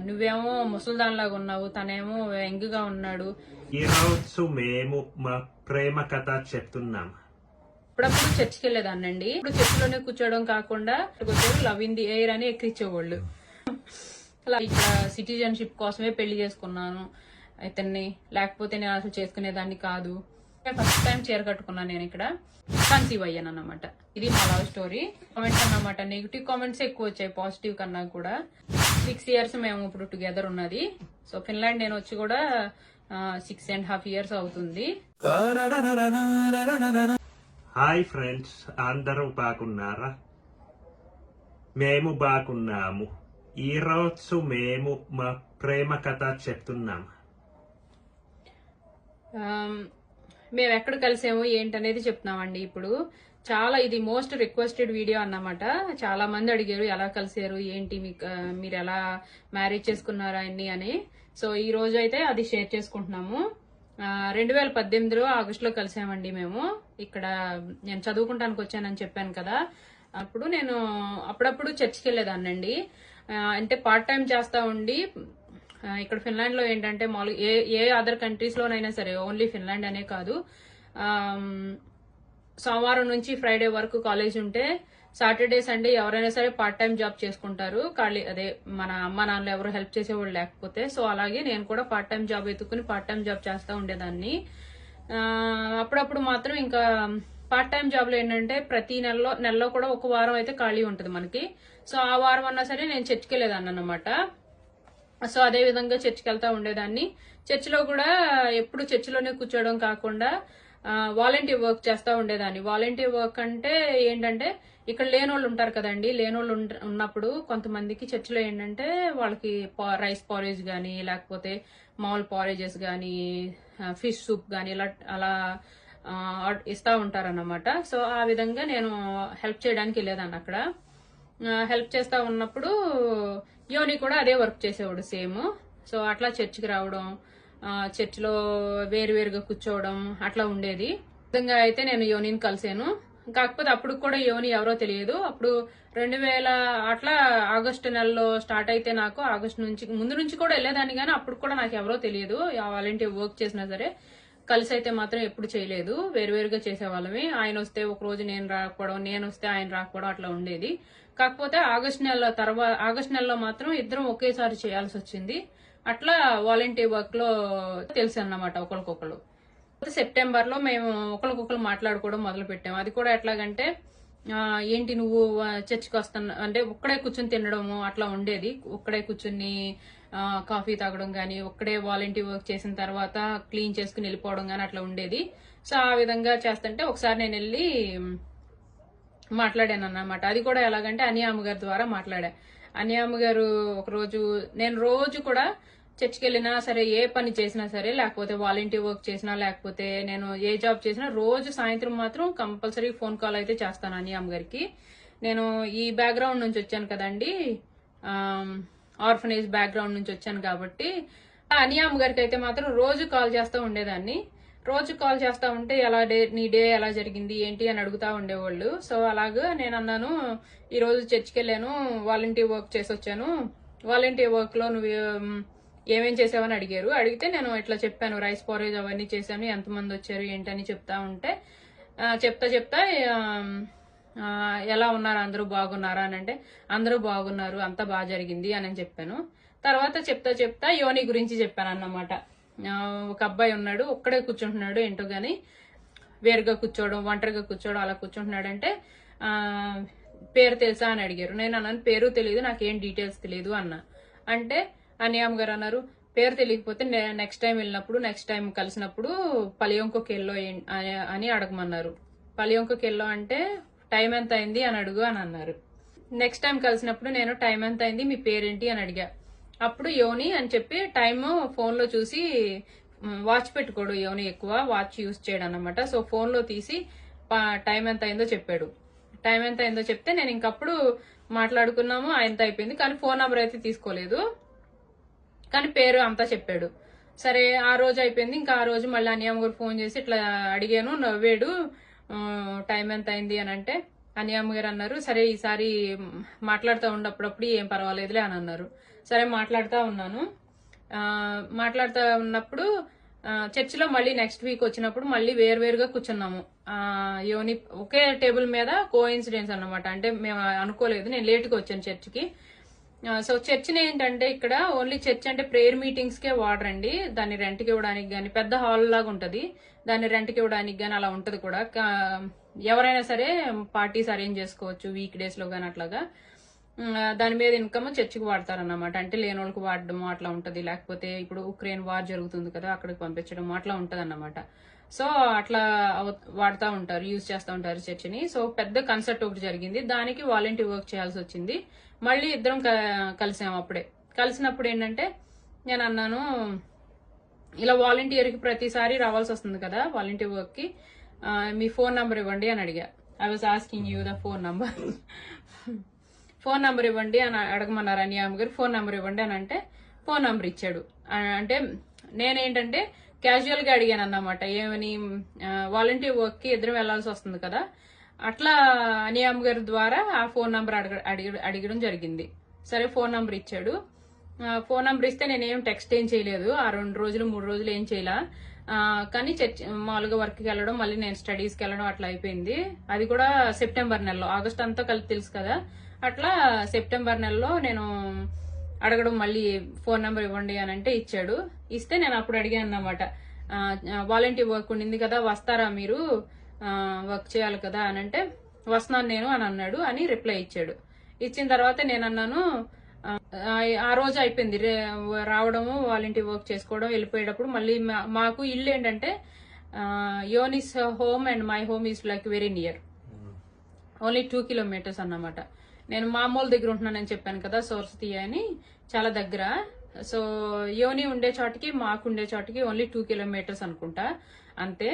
నువ్వేమో ముసల్దాన్లాగా ఉన్నావు, తనేమో యంగ్గా ఉన్నాడు. ఈరోజు మేము మా ప్రేమ కథ చెప్తున్నాం. అప్పుడప్పుడు చర్చికి వెళ్ళేదాన్నండి. ఇప్పుడు చర్చిలోనే కూర్చోవడం కాకుండా లవ్ ఇన్ ది ఎయిర్ అని ఎక్కించేవాళ్ళు. అలా ఇక్కడ సిటిజన్షిప్ కోసమే పెళ్లి చేసుకున్నాను ఇతన్ని, లేకపోతే నేను అసలు చేసుకునేదాన్ని కాదు. ఫస్ట్ టైం చీర కట్టుకున్నాను నేను ఇక్కడ, కన్సీవ్ అయ్యాను అన్నమాట. ఇది మా లవ్ స్టోరీ. కామెంట్స్ అన్నమాట, నెగిటివ్ కామెంట్స్ ఎక్కువ వచ్చాయి పాజిటివ్ కన్నా కూడా. 6 years మేము ఇప్పుడు టుగెదర్ ఉన్నది. సో ఫిన్లాండ్ నేను వచ్చి కూడా 6.5 years అవుతుంది. హాయ్ ఫ్రెండ్స్, అందరూ బాగున్నారా? మేము బాగున్నాము. ఈరోజు మేము మా ప్రేమ కథ చెప్తున్నాం. మేము ఎక్కడ కలిసాము ఏంటనేది చెప్తున్నామండి ఇప్పుడు. చాలా ఇది మోస్ట్ రిక్వెస్టెడ్ వీడియో అన్నమాట. చాలా మంది అడిగారు ఎలా కలిసారు ఏంటి, మీరు ఎలా మ్యారేజ్ చేసుకున్నారా అన్ని అని. సో ఈ రోజు అయితే అది షేర్ చేసుకుంటున్నాము. 2018 ఆగస్టులో కలిసామండి మేము. ఇక్కడ నేను చదువుకుంటానికి వచ్చానని చెప్పాను కదా, అప్పుడు నేను అప్పుడప్పుడు చర్చికి వెళ్ళేదాన్నండి. అంటే పార్ట్ టైం చేస్తా ఉండి, ఇక్కడ ఫిన్లాండ్ లో ఏంటంటే మామూలు ఏ అదర్ కంట్రీస్ లోనైనా సరే, ఓన్లీ ఫిన్లాండ్ అనే కాదు, సోమవారం నుంచి ఫ్రైడే వరకు కాలేజ్ ఉంటే సాటర్డే సండే ఎవరైనా సరే పార్ట్ టైం జాబ్ చేసుకుంటారు. అదే మన అమ్మ నాన్నలు ఎవరు హెల్ప్ చేసేవాళ్ళు లేకపోతే. సో అలాగే నేను కూడా పార్ట్ టైం జాబ్ ఎత్తుకుని పార్ట్ టైం జాబ్ చేస్తూ ఉండేదాన్ని. అప్పుడప్పుడు మాత్రం ఇంకా పార్ట్ టైం జాబ్ లో ఏంటంటే ప్రతి నెలలో కూడా ఒక వారం అయితే ఖాళీ ఉంటుంది మనకి. సో ఆ వారం అన్నా సరే నేను చర్చికి వెళ్ళేదాన్ని అన్నమాట. సో అదే విధంగా చర్చికి వెళ్తా ఉండేదాన్ని. చర్చిలో కూడా ఎప్పుడు చర్చిలోనే కూర్చోవడం కాకుండా వాలంటీర్ వర్క్ చేస్తూ ఉండేదాన్ని. వాలంటీర్ వర్క్ అంటే ఏంటంటే, ఇక్కడ లేనోళ్ళు ఉంటారు కదండి, లేనోళ్ళు ఉన్నప్పుడు కొంతమందికి చర్చిలో ఏంటంటే వాళ్ళకి రైస్ పారేజ్ కానీ, లేకపోతే మామూలు పారేజెస్ కానీ, ఫిష్ సూప్ కానీ అలా ఇస్తా ఉంటారన్నమాట. సో ఆ విధంగా నేను హెల్ప్ చేయడానికి వెళ్ళేదాన్ని అక్కడ. హెల్ప్ చేస్తా ఉన్నప్పుడు యోని కూడా అదే వర్క్ చేసేవాడు సేమ్. సో అట్లా చర్చికి రావడం, చర్చిలో వేరువేరుగా కూర్చోవడం అట్లా ఉండేది. విధంగా అయితే నేను యోనిని కలిసాను. కాకపోతే అప్పుడు కూడా యోని ఎవరో తెలియదు. అప్పుడు 2000 అట్లా ఆగస్టు నెలలో స్టార్ట్ అయితే, నాకు ఆగస్టు నుంచి ముందు నుంచి కూడా వెళ్ళేదాన్ని, కానీ అప్పుడు కూడా నాకు ఎవరో తెలియదు. వాలంటీర్ వర్క్ చేసినా సరే కలిసి అయితే మాత్రం ఎప్పుడు చేయలేదు. వేరువేరుగా చేసేవాళ్ళమే. ఆయన వస్తే ఒక రోజు నేను రాకపోవడం, నేను వస్తే ఆయన రాకపోవడం అట్లా ఉండేది. కాకపోతే ఆగస్టు నెలలో మాత్రం ఇద్దరం ఒకేసారి చేయాల్సి వచ్చింది. అట్లా వాలంటీర్ వర్క్ లో తెలుసు అన్నమాట ఒకరికొకరు. సెప్టెంబర్ లో మేము ఒకరికొకరు మాట్లాడుకోవడం మొదలు పెట్టాము. అది కూడా ఎట్లాగంటే, ఏంటి నువ్వు చర్చికి వస్తున్నా అంటే ఒక్కడే కూర్చొని తినడము అట్లా ఉండేది. ఒక్కడే కూర్చుని కాఫీ తాగడం గానీ, ఒక్కడే వాలంటీర్ వర్క్ చేసిన తర్వాత క్లీన్ చేసుకుని వెళ్ళిపోవడం గానీ అట్లా ఉండేది. సో ఆ విధంగా చేస్తుంటే ఒకసారి నేను వెళ్ళి మాట్లాడాను అన్నమాట. అది కూడా ఎలాగంటే అనియామ్మ గారి ద్వారా మాట్లాడా. అనియామ్మ గారు ఒకరోజు, నేను రోజు కూడా చర్చికి వెళ్ళినా సరే, ఏ పని చేసినా సరే, లేకపోతే వాలంటీర్ వర్క్ చేసినా, లేకపోతే నేను ఏ జాబ్ చేసినా, రోజు సాయంత్రం మాత్రం కంపల్సరీ ఫోన్ కాల్ అయితే చేస్తాను అనియామ్మ గారికి. నేను ఈ బ్యాక్గ్రౌండ్ నుంచి వచ్చాను కదండి, ఆర్ఫనేజ్ బ్యాక్గ్రౌండ్ నుంచి వచ్చాను కాబట్టి అనియామ్మ గారికి అయితే మాత్రం రోజు కాల్ చేస్తూ ఉండేదాన్ని. రోజు కాల్ చేస్తా ఉంటే నీ డే ఎలా జరిగింది ఏంటి అని అడుగుతా ఉండేవాళ్ళు. సో అలాగా నేను అన్నాను, ఈ రోజు చర్చికి వెళ్ళాను, వాలంటీర్ వర్క్ చేసి వచ్చాను. వాలంటీర్ వర్క్ లో నువ్వు ఏమేం చేసావని అడిగారు. అడిగితే నేను ఇట్లా చెప్పాను, రైస్ పారేజ్ అవన్నీ చేశాను, ఎంతమంది వచ్చారు ఏంటని చెప్తా ఉంటే చెప్తా ఎలా ఉన్నారు, అందరూ బాగున్నారా అని అంటే, అందరూ బాగున్నారు, అంతా బాగా జరిగింది అని చెప్పాను. తర్వాత చెప్తా యోని గురించి చెప్పాను అన్నమాట. ఒక అబ్బాయి ఉన్నాడు, ఒక్కడే కూర్చుంటున్నాడు, ఏంటో గాని వేరుగా కూర్చోవడం, ఒంటరిగా కూర్చోవడం అలా కూర్చుంటున్నాడు. అంటే పేరు తెలుసా అని అడిగారు. నేను అన్నాను పేరు తెలియదు, నాకేం డీటెయిల్స్ తెలియదు అన్నా. అంటే అనియామ్ గారు అన్నారు, పేరు తెలియకపోతే నెక్స్ట్ టైం కలిసినప్పుడు పలియొంకొకెళ్ళో అని అడగమన్నారు. పలియొంకొకెళ్ళో అంటే టైం ఎంత అయింది అని అడుగు అని అన్నారు. నెక్స్ట్ టైం కలిసినప్పుడు నేను టైం ఎంత అయింది, మీ పేరేంటి అని అడిగా. అప్పుడు యోని అని చెప్పి టైమ్ ఫోన్ లో చూసి, వాచ్ పెట్టుకోడు యోని, ఎక్కువ వాచ్ యూజ్ చేయడం అనమాట. సో ఫోన్ లో తీసి టైం ఎంత అయిందో చెప్పాడు. టైం ఎంత అయిందో చెప్తే నేను ఇంకప్పుడు మాట్లాడుకున్నాము, ఆయనతో అయిపోయింది. కానీ ఫోన్ నెంబర్ అయితే తీసుకోలేదు, కానీ పేరు అంతా చెప్పాడు. సరే ఆ రోజు అయిపోయింది. ఇంకా ఆ రోజు మళ్ళీ అనియామ్మ గారు ఫోన్ చేసి ఇట్లా అడిగాను, నవ్వాడు, టైం ఎంత అయింది అని అంటే అనియామ్మ గారు అన్నారు, సరే ఈసారి మాట్లాడుతూ ఉండప్పుడప్పుడు ఏం పర్వాలేదులే అని అన్నారు. సరే మాట్లాడుతూ ఉన్నాను. మాట్లాడుతూ ఉన్నప్పుడు చర్చిలో మళ్ళీ నెక్స్ట్ వీక్ వచ్చినప్పుడు మళ్ళీ వేరువేరుగా కూర్చున్నాము. యోని ఒకే టేబుల్ మీద కోఇన్సిడెన్స్ అన్నమాట. అంటే మేము అనుకోలేదు, నేను లేట్గా వచ్చాను చర్చికి. సో చర్చిని ఏంటంటే ఇక్కడ ఓన్లీ చర్చ్ అంటే ప్రేయర్ మీటింగ్స్ కే వాడరండి. దాన్ని రెంట్కి ఇవ్వడానికి గానీ, పెద్ద హాల్ లాగా ఉంటది, దాన్ని రెంట్కి ఇవ్వడానికి గానీ అలా ఉంటది కూడా. ఎవరైనా సరే పార్టీస్ అరేంజ్ చేసుకోవచ్చు వీక్ డేస్ లో గానీ అట్లాగా. దాని మీద ఇన్కమ్ చర్చికి వాడతారన్నమాట. అంటే లేని వాళ్ళకి వాడడం అట్లా ఉంటది. లేకపోతే ఇప్పుడు ఉక్రెయిన్ వార్ జరుగుతుంది కదా, అక్కడికి పంపించడం అట్లా ఉంటది అన్నమాట. సో అట్లా వాడుతూ ఉంటారు, యూజ్ చేస్తూ ఉంటారు చర్చిని. సో పెద్ద కన్సర్ట్ ఒకటి జరిగింది, దానికి వాలంటీర్ వర్క్ చేయాల్సి వచ్చింది. మళ్ళీ ఇద్దరం కలిసాము. అప్పుడే కలిసినప్పుడు ఏంటంటే నేను అన్నాను, ఇలా వాలంటీర్కి ప్రతిసారి రావాల్సి వస్తుంది కదా వాలంటీర్ వర్క్ కి, మీ ఫోన్ నంబర్ ఇవ్వండి అని అడిగా. I was asking you the phone number. Phone number ఇవ్వండి అని అడగమన్నారు అనియామ్ గారు. ఫోన్ నంబర్ ఇవ్వండి అని అంటే ఫోన్ నంబర్ ఇచ్చాడు. అంటే నేనేంటంటే క్యాజువల్ గా అడిగాను అన్నమాట, ఏమని వాలంటీర్ వర్క్ కి ఇద్దరం వెళ్లాల్సి వస్తుంది కదా, అట్లా అనియామ్ గారి ద్వారా ఆ ఫోన్ నంబర్ అడగడం జరిగింది. సరే ఫోన్ నంబర్ ఇచ్చాడు. ఫోన్ నంబర్ ఇస్తే నేనేం టెక్స్ట్ ఏం చేయలేదు, ఆ 2 రోజులు 3 రోజులు ఏం చేయలా. కానీ మామూలుగా వర్క్ కి వెళ్ళడం, మళ్ళీ నేను స్టడీస్ కి వెళ్ళడం అట్లా అయిపోయింది. అది కూడా సెప్టెంబర్ నెలలో, ఆగస్ట్ అంతా కలిసి తెలుసు కదా, అట్లా సెప్టెంబర్ నెలలో నేను అడగడం, మళ్ళీ ఫోన్ నెంబర్ ఇవ్వండి అని అంటే ఇచ్చాడు. ఇస్తే నేను అప్పుడు అడిగాను అన్నమాట, వాలంటీర్ వర్క్ ఉండింది కదా, వస్తారా మీరు, వర్క్ చేయాలి కదా అని అంటే వస్తున్నాను నేను అని అన్నాడు అని రిప్లై ఇచ్చాడు. ఇచ్చిన తర్వాత నేను అన్నాను, ఆ రోజు అయిపోయింది రావడము, వాలంటీర్ వర్క్ చేసుకోవడం, వెళ్ళిపోయేటప్పుడు మళ్ళీ మాకు ఇల్లు ఏంటంటే యోనిస్ home and my home is like very near, only 2 kilometers అన్నమాట. నేను మామూలు దగ్గర ఉంటున్నానని చెప్పాను కదా, సోర్సతి అని, చాలా దగ్గర. సో యోని ఉండే చోటికి మాకు ఉండే చోటికి ఓన్లీ 2 kilometers అనుకుంటా, అంతే.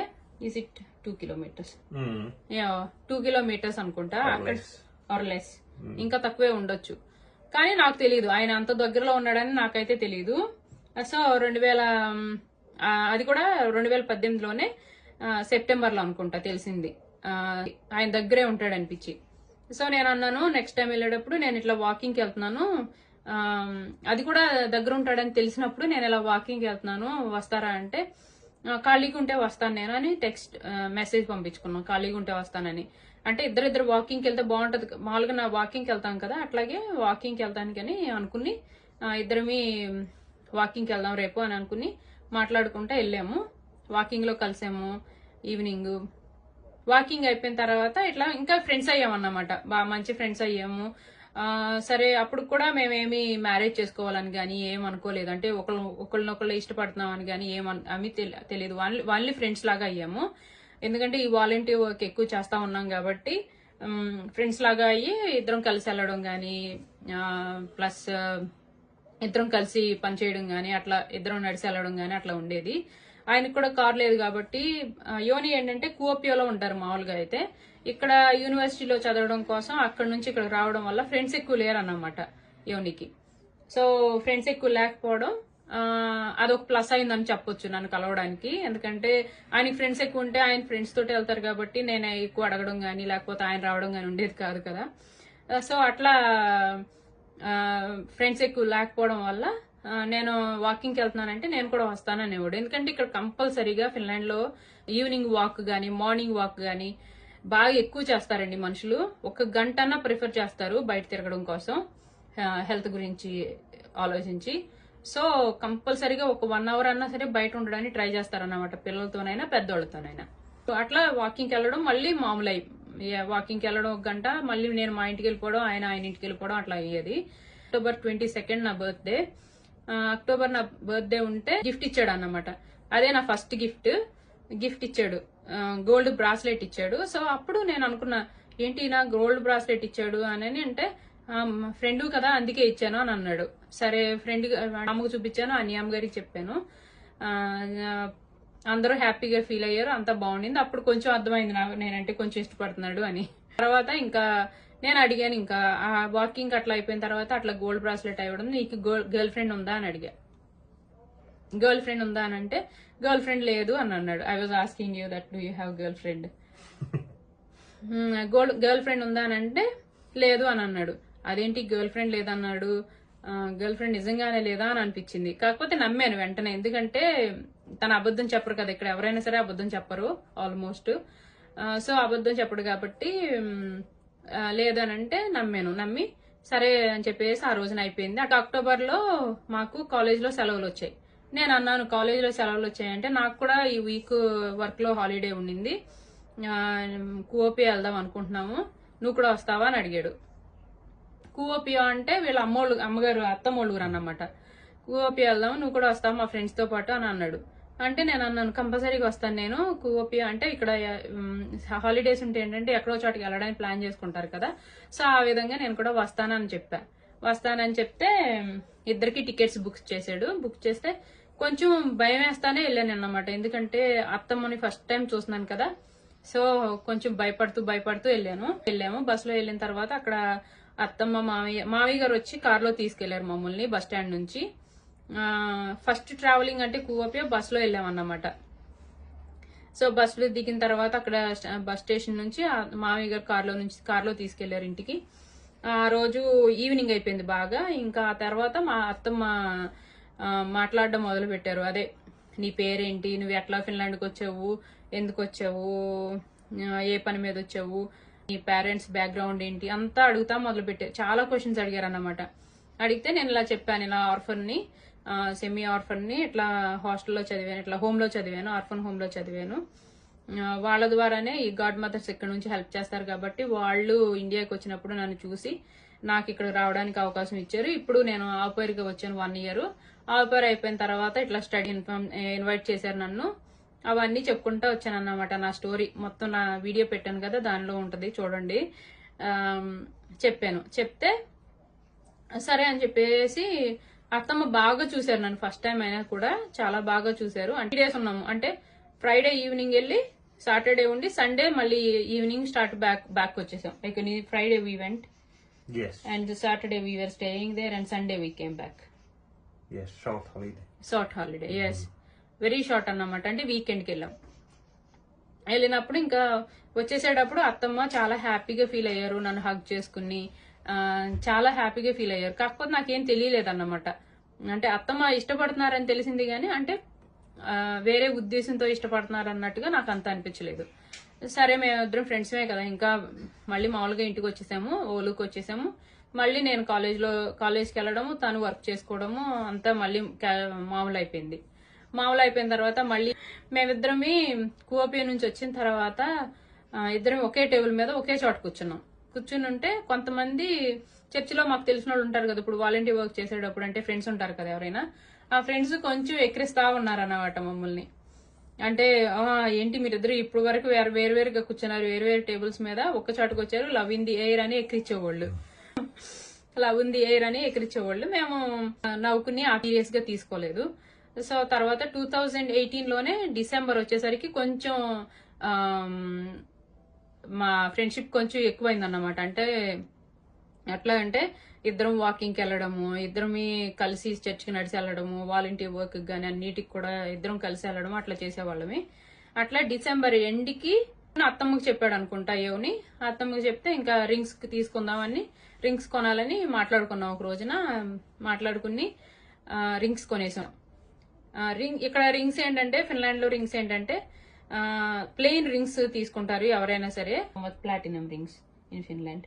Is it 2 kilometers? 2 kilometers అనుకుంటా, ఆర్ లెస్, ఇంకా తక్కువే ఉండొచ్చు. కానీ నాకు తెలియదు ఆయన అంత దగ్గరలో ఉన్నాడని, నాకైతే తెలియదు. సో అది కూడా 2018లోనే సెప్టెంబర్ లో అనుకుంటా తెలిసింది, ఆయన దగ్గరే ఉంటాడు అనిపించి. సో నేను అన్నాను, నెక్స్ట్ టైం వెళ్ళేటప్పుడు నేను ఇట్లా వాకింగ్ కి వెళ్తున్నాను, అది కూడా దగ్గర ఉంటాడని తెలిసినప్పుడు నేను ఇలా వాకింగ్ కి వెళ్తున్నాను, వస్తారా అంటే, ఖాళీగా ఉంటే వస్తాను నేను అని మెసేజ్ పంపించుకున్నాం, ఖాళీగా ఉంటే వస్తానని. అంటే ఇద్దరు వాకింగ్కి వెళ్తే బాగుంటది, మామూలుగా నా వాకింగ్కి వెళ్తాం కదా, అట్లాగే వాకింగ్కి వెళ్తానికి అని అనుకుని ఇద్దరమి వాకింగ్కి వెళ్దాం రేపు అని అనుకుని మాట్లాడుకుంటా వెళ్ళాము. వాకింగ్ లో కలిసాము. ఈవినింగ్ వాకింగ్ అయిపోయిన తర్వాత ఇట్లా ఇంకా ఫ్రెండ్స్ అయ్యామన్నమాట, బాగా మంచి ఫ్రెండ్స్ అయ్యాము. సరే అప్పుడు కూడా మేమేమి మ్యారేజ్ చేసుకోవాలని కానీ ఏం అనుకోలేదు, అంటే ఒకళ్ళనొకళ్ళు ఇష్టపడుతున్నాం అని కానీ ఏమి తెలియదు, వాళ్ళని ఫ్రెండ్స్ లాగా అయ్యాము. ఎందుకంటే ఈ వాలంటీర్ వర్క్ ఎక్కువ చేస్తా ఉన్నాం కాబట్టి ఫ్రెండ్స్ లాగా అయ్యి ఇద్దరం కలిసి వెళ్ళడం కానీ, ప్లస్ ఇద్దరం కలిసి పనిచేయడం కానీ, అట్లా ఇద్దరం నడిచి వెళ్ళడం కానీ అట్లా ఉండేది. ఆయనకు కూడా కార్ లేదు కాబట్టి, యోని ఏంటంటే కువోపియోలో ఉంటారు మామూలుగా అయితే, ఇక్కడ యూనివర్సిటీలో చదవడం కోసం అక్కడ నుంచి ఇక్కడ రావడం వల్ల ఫ్రెండ్స్ ఎక్కువ లేరు అన్నమాట యోనికి. సో ఫ్రెండ్స్ ఎక్కువ లేకపోవడం అదొక ప్లస్ అయిందని చెప్పొచ్చు నన్ను కలవడానికి. ఎందుకంటే ఆయనకి ఫ్రెండ్స్ ఎక్కువ ఉంటే ఆయన ఫ్రెండ్స్ తోటి వెళ్తారు కాబట్టి నేను ఎక్కువ అడగడం కానీ లేకపోతే ఆయన రావడం కానీ ఉండేది కాదు కదా. సో అట్లా ఫ్రెండ్స్ ఎక్కువ లేకపోవడం వల్ల నేను వాకింగ్కి వెళ్తున్నానంటే నేను కూడా వస్తాననేవాడు. ఎందుకంటే ఇక్కడ కంపల్సరీగా ఫిన్లాండ్ లో ఈవినింగ్ వాక్ గానీ మార్నింగ్ వాక్ గానీ బాగా ఎక్కువ చేస్తారండి మనుషులు. 1 గంటన్నా ప్రిఫర్ చేస్తారు బయట తిరగడం కోసం, హెల్త్ గురించి ఆలోచించి. సో కంపల్సరీగా ఒక 1 hour అన్నా సరే బయట ఉండడానికి ట్రై చేస్తారన్నమాట, పిల్లలతోనైనా పెద్దోళ్ళతోనైనా. అట్లా వాకింగ్కి వెళ్ళడం మళ్ళీ మామూలు వాకింగ్కి వెళ్ళడం 1 గంట, మళ్ళీ నేను మా ఇంటికి వెళ్ళిపోవడం, ఆయన ఇంటికి వెళ్ళిపోవడం అట్లా అయ్యేది. October 22 నా బర్త్డే. అక్టోబర్ నా బర్త్డే ఉంటే గిఫ్ట్ ఇచ్చాడు అన్నమాట. అదే నా ఫస్ట్ గిఫ్ట్ ఇచ్చాడు, గోల్డ్ బ్రాస్లెట్ ఇచ్చాడు. సో అప్పుడు నేను అనుకున్నా, ఏంటి నా గోల్డ్ బ్రాస్లెట్ ఇచ్చాడు అని అంటే, ఫ్రెండ్ కదా అందుకే ఇచ్చాను అని అన్నాడు. సరే ఫ్రెండ్ అమ్మకు చూపించాను, అనియామ్ గారికి చెప్పాను. అందరూ హ్యాపీగా ఫీల్ అయ్యారు, అంతా బాగుండింది. అప్పుడు కొంచెం అర్థమైంది నాకు నేనంటే కొంచెం ఇష్టపడుతున్నాడు అని. తర్వాత ఇంకా నేను అడిగాను, ఇంకా ఆ వాకింగ్ అట్లా అయిపోయిన తర్వాత అట్లా గోల్డ్ బ్రాస్లెట్ అవ్వడం, నీకు గర్ల్ ఫ్రెండ్ ఉందా అని అడిగా. గర్ల్ ఫ్రెండ్ ఉందా అని అంటే గర్ల్ ఫ్రెండ్ లేదు అని అన్నాడు. I was asking you that do you have girl friend. Girl friend ఉందా అని అంటే లేదు అని అన్నాడు. అదేంటి గర్ల్ ఫ్రెండ్ లేదన్నాడు, గర్ల్ ఫ్రెండ్ నిజంగానే లేదా అని అనిపించింది. కాకపోతే నమ్మాను వెంటనే, ఎందుకంటే తన అబద్ధం చెప్పరు కదా, ఇక్కడ ఎవరైనా సరే అబద్ధం చెప్పరు ఆల్మోస్ట్. సో అబద్ధం చెప్పడు కాబట్టి లేదనంటే నమ్మి సరే అని చెప్పేసి ఆ రోజున అయిపోయింది. అటు అక్టోబర్లో మాకు కాలేజ్లో సెలవులు వచ్చాయి. నేను అన్నాను కాలేజ్లో సెలవులు వచ్చాయంటే నాకు కూడా ఈ వీక్ వర్క్లో హాలిడే ఉండింది, కూఓపి వెళ్దాం అనుకుంటున్నాము, నువ్వు కూడా వస్తావా అని అడిగాడు. కూఓపియో అంటే వీళ్ళ అమ్మగారు అత్తమ్మోళ్ళూరు అన్నమాట. కూఓపి వెళ్దాం, నువ్వు కూడా వస్తావు మా ఫ్రెండ్స్తో పాటు అని అన్నాడు. అంటే నేను అన్నాను కంపల్సరీగా వస్తాను నేను. కూఓపియో అంటే ఇక్కడ హాలిడేస్ ఉంటే ఏంటంటే ఎక్కడో చోటుకి వెళ్ళడానికి ప్లాన్ చేసుకుంటారు కదా, సో ఆ విధంగా నేను కూడా వస్తానని చెప్పా. వస్తానని చెప్తే ఇద్దరికి టికెట్స్ బుక్ చేశాడు. బుక్ చేస్తే కొంచెం భయం వేస్తానే వెళ్ళాను అన్నమాట, ఎందుకంటే అత్తమ్మని ఫస్ట్ టైం చూస్తున్నాను కదా, సో కొంచెం భయపడుతూ వెళ్ళాము. బస్సులో వెళ్ళిన తర్వాత అక్కడ అత్తమ్మ మావయ్య గారు వచ్చి కార్లో తీసుకెళ్లారు మమ్మల్ని బస్ స్టాండ్ నుంచి. ఫస్ట్ ట్రావెలింగ్ అంటే కూవపే బస్సులో వెళ్ళామన్నమాట. సో బస్సులో దిగిన తర్వాత అక్కడ బస్ స్టేషన్ నుంచి మావయ్య గారు కార్లో తీసుకెళ్లారు ఇంటికి. ఆ రోజు ఈవినింగ్ అయిపోయింది బాగా. ఇంకా ఆ తర్వాత మా అత్తమ్మ మాట్లాడడం మొదలు పెట్టారు. అదే నీ పేరేంటి, నువ్వు ఎట్లా ఫిన్లాండ్కి వచ్చావు, ఎందుకు వచ్చావు, ఏ పని మీద వచ్చావు, నీ పేరెంట్స్ బ్యాక్గ్రౌండ్ ఏంటి అంతా అడుగుతా మొదలు పెట్టారు. చాలా క్వశ్చన్స్ అడిగారు అన్నమాట. అడిగితే నేను ఇలా చెప్పాను, ఇలా ఆర్ఫన్ని, సెమీ ఆర్ఫన్ని ఇట్లా హాస్టల్లో చదివాను, ఇట్లా హోమ్లో చదివాను, ఆర్ఫన్ హోమ్లో చదివాను. వాళ్ళ ద్వారానే ఈ గాడ్ మదర్స్ ఇక్కడ నుంచి హెల్ప్ చేస్తారు కాబట్టి వాళ్ళు ఇండియాకి వచ్చినప్పుడు నన్ను చూసి నాకు ఇక్కడ రావడానికి అవకాశం ఇచ్చారు. ఇప్పుడు నేను ఆపేర్గా వచ్చాను 1 year. ఆపేర్ అయిపోయిన తర్వాత ఇట్లా స్టడీ ఇన్వైట్ చేశారు నన్ను. అవన్నీ చెప్పుకుంటా వచ్చాను అన్నమాట. నా స్టోరీ మొత్తం నా వీడియో పెట్టాను కదా, దానిలో ఉంటది చూడండి. చెప్తే సరే అని చెప్పేసి అత్తమ్మ బాగా చూశారు నన్ను. ఫస్ట్ టైం అయినా కూడా చాలా బాగా చూశారు. 2 days ఉన్నాము, అంటే ఫ్రైడే ఈవినింగ్ వెళ్ళి సాటర్డే ఉండి సండే మళ్ళీ ఈవినింగ్ స్టార్ట్ బ్యాక్ వచ్చేసాం. Like Friday we went and Saturday we were staying there and Sunday we came back. Yes, short holiday. Yes, very short అన్నమాట. అంటే వీకెండ్ కి వెళ్ళినప్పుడు ఇంకా వచ్చేసేటప్పుడు అత్తమ్మ చాలా హ్యాపీగా ఫీల్ అయ్యారు, నన్ను హగ్ చేసుకుని చాలా హ్యాపీగా ఫీల్ అయ్యారు. కాకపోతే నాకేం తెలియలేదు అన్నమాట, అంటే అత్తమ్మ ఇష్టపడుతున్నారని తెలిసింది కానీ అంటే వేరే ఉద్దేశంతో ఇష్టపడుతున్నారు అన్నట్టుగా నాకు అంత అనిపించలేదు. సరే మేమిద్దరం ఫ్రెండ్స్మే కదా, ఇంకా మళ్ళీ మామూలుగా ఇంటికి వచ్చేసాము, ఓలుకి వచ్చేసాము. మళ్ళీ నేను కాలేజ్కి వెళ్ళడము, తను వర్క్ చేసుకోవడము అంతా మళ్ళీ మామూలు అయిపోయింది. మామూలు అయిపోయిన తర్వాత మళ్ళీ మేమిద్దరమి కూవపే నుంచి వచ్చిన తర్వాత ఇద్దరం ఒకే టేబుల్ మీద ఒకే చోట కూర్చుని ఉంటే కొంతమంది చర్చిలో మాకు తెలిసిన వాళ్ళు ఉంటారు కదా, ఇప్పుడు వాలంటీర్ వర్క్ చేసేటప్పుడు అంటే ఫ్రెండ్స్ ఉంటారు కదా ఎవరైనా, ఆ ఫ్రెండ్స్ కొంచెం ఎక్కిరిస్తా ఉన్నారన్నమాట మమ్మల్ని. అంటే ఏంటి మీరిద్దరు ఇప్పుడు వరకు వేరువేరుగా కూర్చున్నారు, వేరువేరు టేబుల్స్ మీద ఒక్క చోటుకు వచ్చారు, లవ్ ఇన్ ది ఎయిర్ అని ఎక్కిరించేవాళ్ళు. మేము నవ్వుకుని సీరియస్ గా తీసుకోలేదు. సో తర్వాత 2018లోనే డిసెంబర్ వచ్చేసరికి కొంచెం మా ఫ్రెండ్షిప్ కొంచెం ఎక్కువైందన్నమాట. అంటే ఎట్లా అంటే ఇద్దరం వాకింగ్కి వెళ్ళడము, ఇద్దరమి కలిసి చర్చ్కి నడిచి వెళ్ళడము, వాలంటీర్ వర్క్ కానీ అన్నిటికి కూడా ఇద్దరం కలిసి వెళ్ళడము అట్లా చేసేవాళ్ళమి. అట్లా డిసెంబర్ ఎండ్కి అత్తమ్మకి చెప్పాడు అనుకుంటా ఏవని. అత్తమ్మకి చెప్తే ఇంకా రింగ్స్ తీసుకుందామని, రింగ్స్ కొనాలని మాట్లాడుకున్నాం. ఒక రోజున మాట్లాడుకుని రింగ్స్ కొనేసాం. ఇక్కడ రింగ్స్ ఏంటంటే ఫిన్లాండ్ లో రింగ్స్ ఏంటంటే ప్లెయిన్ రింగ్స్ తీసుకుంటారు ఎవరైనా సరే. Platinum rings in Finland,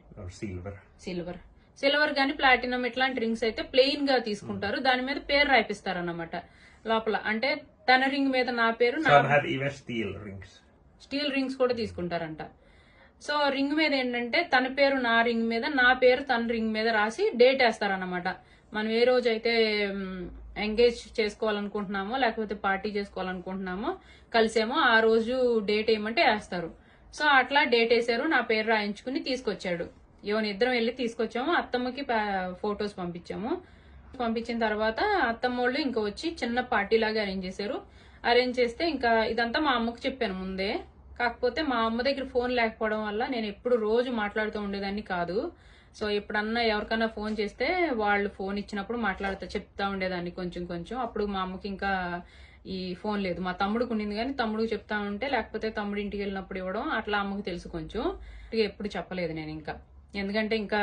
silver గానీ ప్లాటినం ఇట్లాంటి రింగ్స్ అయితే ప్లెయిన్ గా తీసుకుంటారు, దాని మీద పేరు రాయిపిస్తారు అన్నమాట లోపల. అంటే తన రింగ్ మీద నా పేరు, స్టీల్ రింగ్స్ కూడా తీసుకుంటారంట. సో రింగ్ మీద ఏంటంటే తన పేరు నా రింగ్ మీద, నా పేరు తన రింగ్ మీద రాసి డేట్ వేస్తారన్నమాట. మనం ఏ రోజు అయితే ఎంగేజ్ చేసుకోవాలనుకుంటున్నామో లేకపోతే పార్టీ చేసుకోవాలనుకుంటున్నామో కలిసేమో ఆ రోజు డేట్ ఏమంటే వేస్తారు. సో అట్లా డేట్ వేసారు, నా పేరు రాయించుకుని తీసుకొచ్చాడు. ఇద్దరం వెళ్ళి తీసుకొచ్చాము. అత్తమ్మకి ఫొటోస్ పంపించిన తర్వాత అత్తమ్మ వాళ్ళు ఇంకా వచ్చి చిన్న పార్టీ లాగా అరేంజ్ చేశారు. అరేంజ్ చేస్తే ఇంకా ఇదంతా మా అమ్మకు చెప్పాను ముందే. కాకపోతే మా అమ్మ దగ్గర ఫోన్ లేకపోవడం వల్ల నేను ఎప్పుడు రోజు మాట్లాడుతూ ఉండేదాన్ని కాదు. సో ఎప్పుడన్నా ఎవరికన్నా ఫోన్ చేస్తే వాళ్ళు ఫోన్ ఇచ్చినప్పుడు చెప్తా ఉండేదాన్ని కొంచెం. అప్పుడు మా అమ్మకి ఇంకా ఈ ఫోన్ లేదు. మా తమ్ముడికి ఉండింది కానీ తమ్ముడికి చెప్తా ఉంటే, లేకపోతే తమ్ముడు ఇంటికి వెళ్ళినప్పుడు ఇవ్వడం అట్లా అమ్మకు తెలుసు కొంచెం. ఎప్పుడు చెప్పలేదు నేను ఇంకా, ఎందుకంటే ఇంకా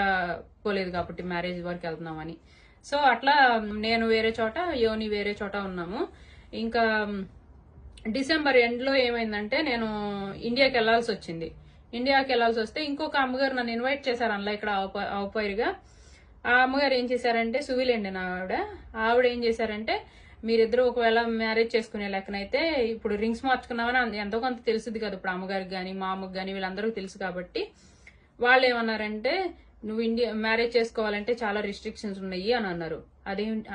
పోలేదు కాబట్టి మ్యారేజ్ వరకు వెళ్తున్నామని. సో అట్లా నేను వేరే చోట, యోని వేరే చోట ఉన్నాము. ఇంకా డిసెంబర్ ఎండ్ లో ఏమైందంటే నేను ఇండియాకి వెళ్లాల్సి వచ్చింది. ఇండియాకి వెళ్లాల్సి వస్తే ఇంకొక అమ్మగారు నన్ను ఇన్వైట్ చేశారు అందులో ఇక్కడ అవుపైరుగా. ఆ అమ్మగారు ఏం చేశారంటే, సువిలేండి నా ఆవిడ ఏం చేశారంటే, మీరిద్దరు ఒకవేళ మ్యారేజ్ చేసుకునే లెక్కనైతే ఇప్పుడు రింగ్స్ మార్చుకున్నామని ఎంతో కొంత తెలుసుది కదా ఇప్పుడు అమ్మగారికి కానీ మా అమ్మకి కానీ వీళ్ళందరికీ తెలుసు కాబట్టి వాళ్ళు ఏమన్నారంటే, నువ్వు మ్యారేజ్ చేసుకోవాలంటే చాలా రిస్ట్రిక్షన్స్ ఉన్నాయి అని అన్నారు.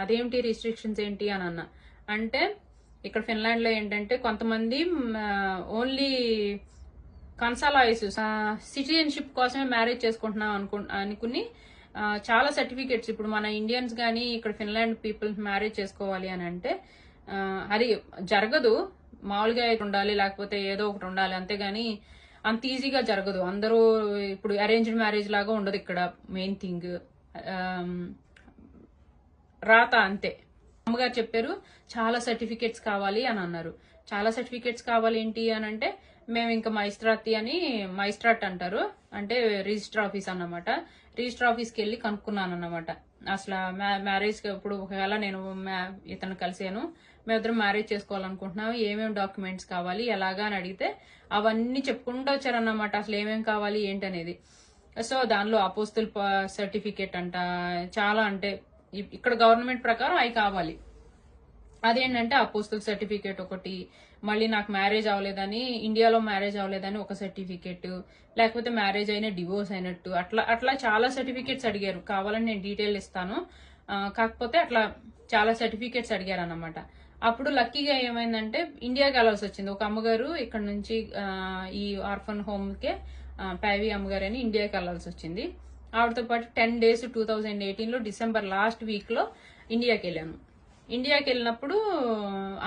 అదేమిటి రిస్ట్రిక్షన్స్ ఏంటి అని అన్నా అంటే, ఇక్కడ ఫిన్లాండ్ లో ఏంటంటే కొంతమంది ఓన్లీ కన్సాలాయిస్ సిటిజన్షిప్ కోసమే మ్యారేజ్ చేసుకుంటున్నాం అనుకుని చాలా సర్టిఫికేట్స్ ఇప్పుడు మన ఇండియన్స్ గానీ ఇక్కడ ఫిన్లాండ్ పీపుల్ మ్యారేజ్ చేసుకోవాలి అని అంటే అది జరగదు. మామూలుగా ఉండాలి, లేకపోతే ఏదో ఒకటి ఉండాలి, అంతేగాని అంత ఈజీగా జరగదు. అందరూ ఇప్పుడు అరేంజ్డ్ మ్యారేజ్ లాగా ఉండదు ఇక్కడ. మెయిన్ థింగ్ రాత అంతే. అమ్మగారు చెప్పారు చాలా సర్టిఫికేట్స్ కావాలి అని అన్నారు. చాలా సర్టిఫికేట్స్ కావాలి ఏంటి అని అంటే, మేము ఇంకా మైస్ట్రాట్ అంటారు, అంటే రిజిస్టర్ ఆఫీస్ అన్నమాట. రిజిస్టర్ ఆఫీస్కి వెళ్ళి కనుక్కున్నాను అన్నమాట. అసలు మ్యారేజ్ ఇప్పుడు ఒకవేళ నేను ఇతను కలిసాను, మేమిద్దరం మ్యారేజ్ చేసుకోవాలనుకుంటున్నాము, ఏమేమి డాక్యుమెంట్స్ కావాలి ఎలాగా అని అడిగితే అవన్నీ చెప్పుకుంటూ వచ్చారన్నమాట, అసలు ఏమేమి కావాలి ఏంటనేది. సో దానిలో అపోస్తల్ సర్టిఫికేట్ అంట, చాలా అంటే ఇక్కడ గవర్నమెంట్ ప్రకారం అవి కావాలి. అదేంటంటే అపోస్తల్ సర్టిఫికేట్ ఒకటి, మళ్ళీ నాకు మ్యారేజ్ అవ్వలేదని, ఇండియాలో మ్యారేజ్ అవ్వలేదని ఒక సర్టిఫికేట్, లేకపోతే మ్యారేజ్ అయిన డివోర్స్ అయినట్టు, అట్లా చాలా సర్టిఫికేట్స్ అడిగారు. కావాలని నేను డీటెయిల్ ఇస్తాను, కాకపోతే అట్లా చాలా సర్టిఫికేట్స్ అడిగారు అన్నమాట. అప్పుడు లక్కీగా ఏమైందంటే ఇండియాకి వెళ్ళాల్సి వచ్చింది. ఒక అమ్మగారు ఇక్కడ నుంచి ఈ ఆర్ఫన్ హోమ్ కే ప్యావి అమ్మగారు అని ఇండియాకి వెళ్లాల్సి వచ్చింది. ఆవిడతో పాటు 10 days 2018లో డిసెంబర్ లాస్ట్ వీక్ లో ఇండియాకి వెళ్ళాను. ఇండియాకి వెళ్ళినప్పుడు